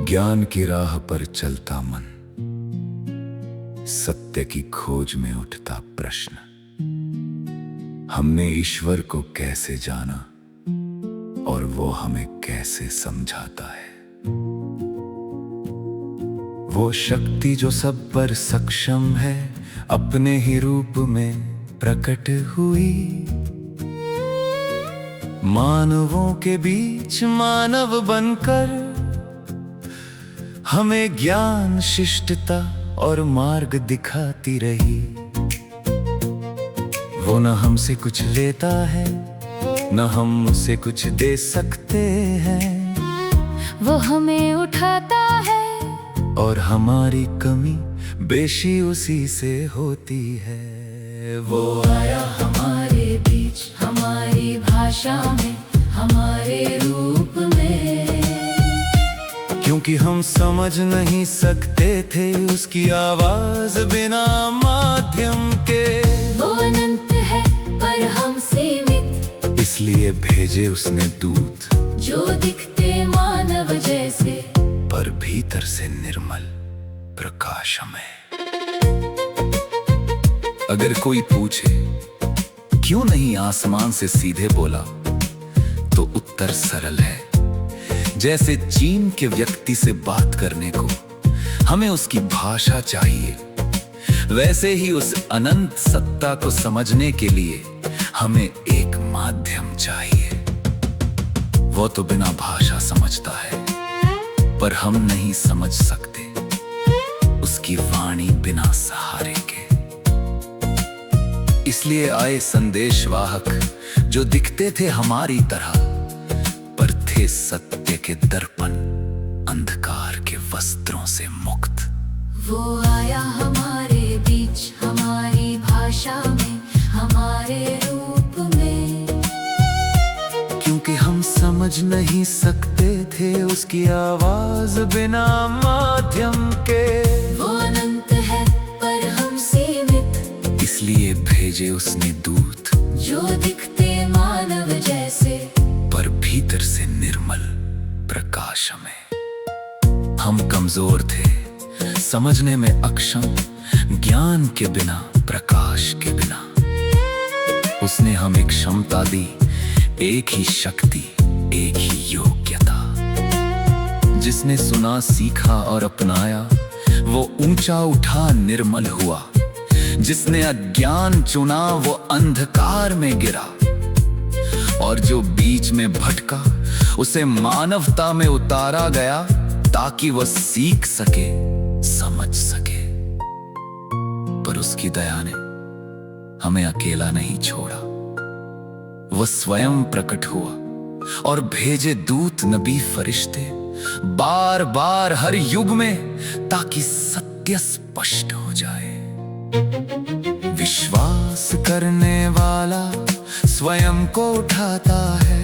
ज्ञान की राह पर चलता मन, सत्य की खोज में उठता प्रश्न। हमने ईश्वर को कैसे जाना और वो हमें कैसे समझाता है। वो शक्ति जो सब पर सक्षम है, अपने ही रूप में प्रकट हुई। मानवों के बीच मानव बनकर हमें ज्ञान, शिष्टता और मार्ग दिखाती रही। वो न हमसे कुछ लेता है, न हम उसे कुछ दे सकते हैं। वो हमें उठाता है और हमारी कमी बेशी उसी से होती है। वो आया हमारे बीच, हमारी भाषा में, हमारे रूप में। क्योंकि हम समझ नहीं सकते थे उसकी आवाज बिना माध्यम के। वो अनंत है पर हम सीमित, इसलिए भेजे उसने दूत, जो दिखते मानव जैसे पर भीतर से निर्मल प्रकाशमय। अगर कोई पूछे क्यों नहीं आसमान से सीधे बोला, तो उत्तर सरल है। जैसे चीन के व्यक्ति से बात करने को हमें उसकी भाषा चाहिए, वैसे ही उस अनंत सत्ता को समझने के लिए हमें एक माध्यम चाहिए। वो तो बिना भाषा समझता है, पर हम नहीं समझ सकते उसकी वाणी बिना सहारे के। इसलिए आए संदेशवाहक जो दिखते थे हमारी तरह, पर थे सत्य के दर्पण, अंधकार के वस्त्रों से मुक्त। वो आया हमारे बीच, हमारी भाषा में, हमारे रूप में। क्योंकि हम समझ नहीं सकते थे उसकी आवाज बिना माध्यम के। वो अनंत है पर हम सीमित, इसलिए भेजे उसने दूत, जो दिखते मानव जैसे, पर भीतर से निर्मल प्रकाशमय। हम कमजोर थे, समझने में अक्षम, ज्ञान के बिना, प्रकाश के बिना। उसने हमें क्षमता दी, एक ही शक्ति, एक ही योग्यता। जिसने सुना, सीखा और अपनाया, वो ऊंचा उठा, निर्मल हुआ। जिसने अज्ञान चुना, वो अंधकार में गिरा। और जो बीच में भटका, उसे मानवता में उतारा गया, ताकि वह सीख सके, समझ सके। पर उसकी दया ने हमें अकेला नहीं छोड़ा। वह स्वयं प्रकट हुआ और भेजे दूत, नबी, फरिश्ते, बार बार हर युग में, ताकि सत्य स्पष्ट हो जाए। विश्वास करने वाला स्वयं को उठाता है,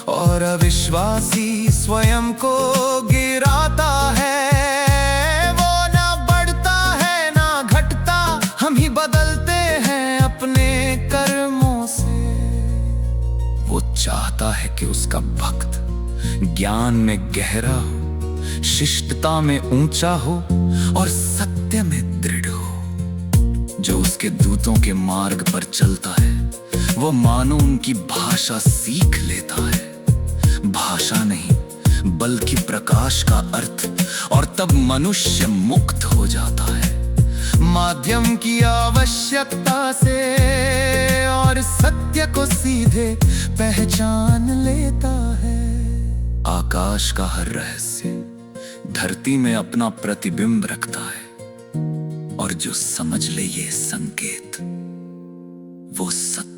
और अविश्वासी स्वयं को गिराता है। वो ना बढ़ता है ना घटता, हम ही बदलते हैं अपने कर्मों से। वो चाहता है कि उसका भक्त ज्ञान में गहरा हो, शिष्टता में ऊंचा हो और सत्य में दृढ़ हो। जो उसके दूतों के मार्ग पर चलता है, वो मानो उनकी भाषा सीख लेता है। भाषा नहीं बल्कि प्रकाश का अर्थ, और तब मनुष्य मुक्त हो जाता है माध्यम की आवश्यकता से, और सत्य को सीधे पहचान लेता है। आकाश का हर रहस्य धरती में अपना प्रतिबिंब रखता है, और जो समझ ले ये संकेत, वो सत्य